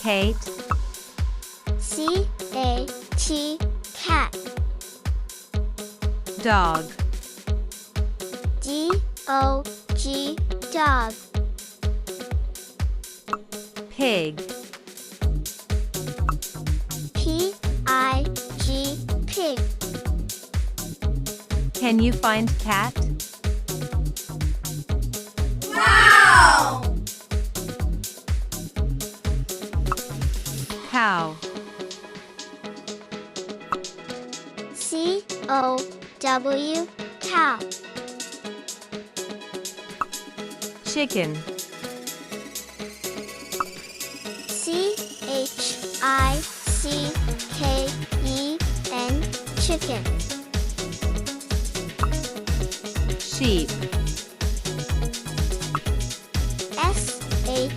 Kate. C-A-T, cat. Dog. D-O-G, dog. Pig. P-I-G, pig. Can you find cat? Wow! Cow. C-O-W, cow. Chicken. C-H-I-C-K-E-N, chicken. Sheep. S-H-E-E-P,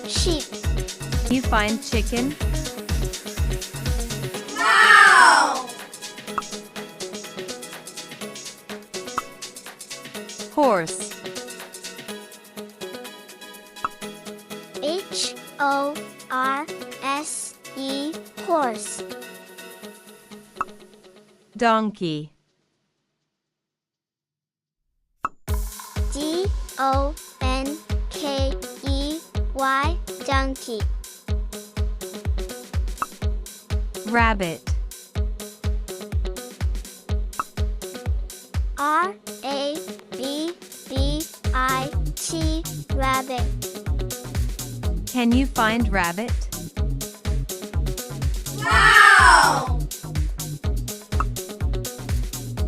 sheep. Can you find chicken? Wow! Horse. H-O-R-S-E, horse. Donkey. D-O-N-K-E-Y, donkey. Rabbit. R-A-B-B-I-T, rabbit. Can you find rabbit? Wow!